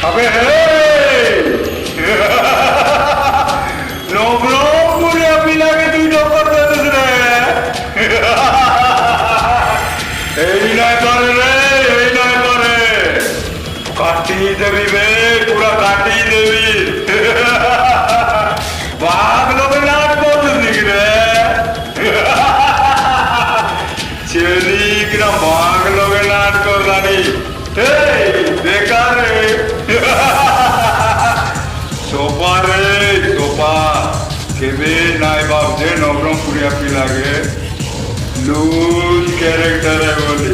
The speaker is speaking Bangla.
अबे हे नबरङपुरिया पिला के तुई टक्कर देतेছ रे এই নাই করে রে এই নাই করে কাটি দেবি বে পুরা কাটি দেবি বাঘ লোকে নাচ করছিস নাকি রে চেলি কিনা বাঘ লোকে নাচ করলানি বেকার রে সোপা রে সোপা কেবে নাই ভাবছে নবরঙপুরিয়া পিলাকে লুজ ক্যারেক্টার है बोली